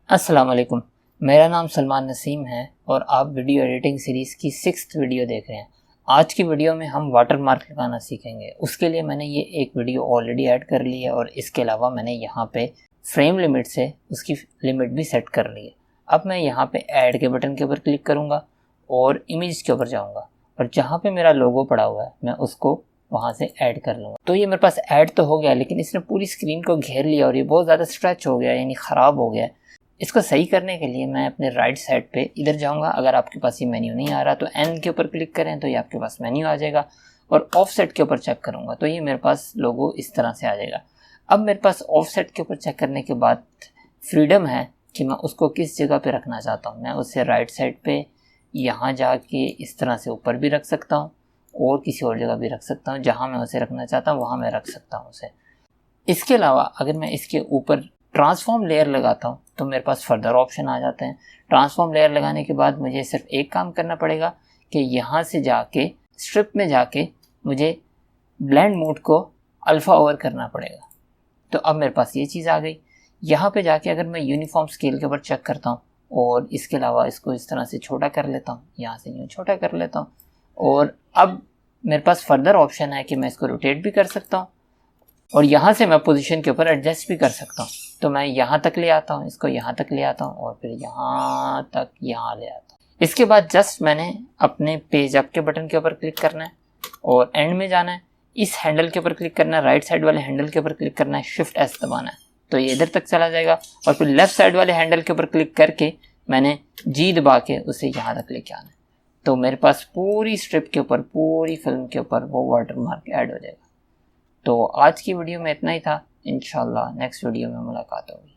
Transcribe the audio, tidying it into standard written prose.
अस्सलाम वालेकुम। मेरा नाम सलमान नसीम है और आप वीडियो एडिटिंग सीरीज़ की 6th वीडियो देख रहे हैं। आज की वीडियो में हम वाटर मार्क लगाना सीखेंगे। उसके लिए मैंने ये एक वीडियो ऑलरेडी ऐड कर ली है और इसके अलावा मैंने यहाँ पे फ्रेम लिमिट से उसकी लिमिट भी सेट कर ली है। अब मैं यहाँ पे ऐड के बटन के ऊपर क्लिक करूँगा और इमेज के ऊपर जाऊँगा और जहाँ पे मेरा लोगो पड़ा हुआ है मैं उसको वहाँ से ऐड कर लूँगा। तो ये मेरे पास ऐड तो हो गया, लेकिन इसने पूरी स्क्रीन को घेर लिया और ये बहुत ज़्यादा स्ट्रेच हो गया, यानी ख़राब हो गया। इसको सही करने के लिए मैं अपने राइट साइड पे इधर जाऊंगा। अगर आपके पास ये मेन्यू नहीं आ रहा तो एन के ऊपर क्लिक करें तो ये आपके पास मेन्यू आ जाएगा और ऑफसेट के ऊपर चेक करूंगा तो ये मेरे पास लोगो इस तरह से आ जाएगा। अब मेरे पास ऑफसेट के ऊपर चेक करने के बाद फ्रीडम है कि मैं उसको किस जगह पे रखना चाहता हूँ। मैं उसे राइट साइड पे यहाँ जाके इस तरह से ऊपर भी रख सकता हूँ और किसी और जगह भी रख सकता हूँ। जहाँ मैं उसे रखना चाहता हूँ वहाँ मैं रख सकता हूँ उसे। इसके अलावा अगर मैं इसके ऊपर ट्रांसफॉर्म लेयर लगाता हूँ तो मेरे पास फर्दर ऑप्शन आ जाते हैं। ट्रांसफॉर्म लेयर लगाने के बाद मुझे सिर्फ एक काम करना पड़ेगा कि यहाँ से जाके स्ट्रिप में जाके मुझे ब्लेंड मोड को अल्फ़ा ओवर करना पड़ेगा। तो अब मेरे पास ये चीज़ आ गई। यहाँ पे जाके अगर मैं यूनिफॉर्म स्केल के ऊपर चेक करता हूँ और इसके अलावा इसको इस तरह से छोटा कर लेता हूँ, यहाँ से यूँ छोटा कर लेता हूँ और अब मेरे पास फर्दर ऑप्शन है कि मैं इसको रोटेट भी कर सकता हूँ और यहाँ से मैं पोजीशन के ऊपर एडजस्ट भी कर सकता हूँ। तो मैं यहाँ तक ले आता हूँ, इसको यहाँ तक ले आता हूँ और फिर यहाँ तक यहाँ ले आता हूँ। इसके बाद जस्ट मैंने अपने पेज अप के बटन के ऊपर क्लिक करना है और एंड में जाना है। इस हैंडल के ऊपर क्लिक करना है, राइट साइड वाले हैंडल के ऊपर क्लिक करना है, शिफ्ट एस दबाना है तो ये इधर तक चला जाएगा और फिर लेफ्ट साइड वाले हैंडल के ऊपर क्लिक करके मैंने जी दबा के उसे यहाँ तक लेके आना है। तो मेरे पास पूरी स्ट्रिप के ऊपर, पूरी फिल्म के ऊपर वो वाटर मार्क ऐड हो जाएगा। तो आज की वीडियो में इतना ही था। इंशाल्लाह नेक्स्ट वीडियो में मुलाकात होगी।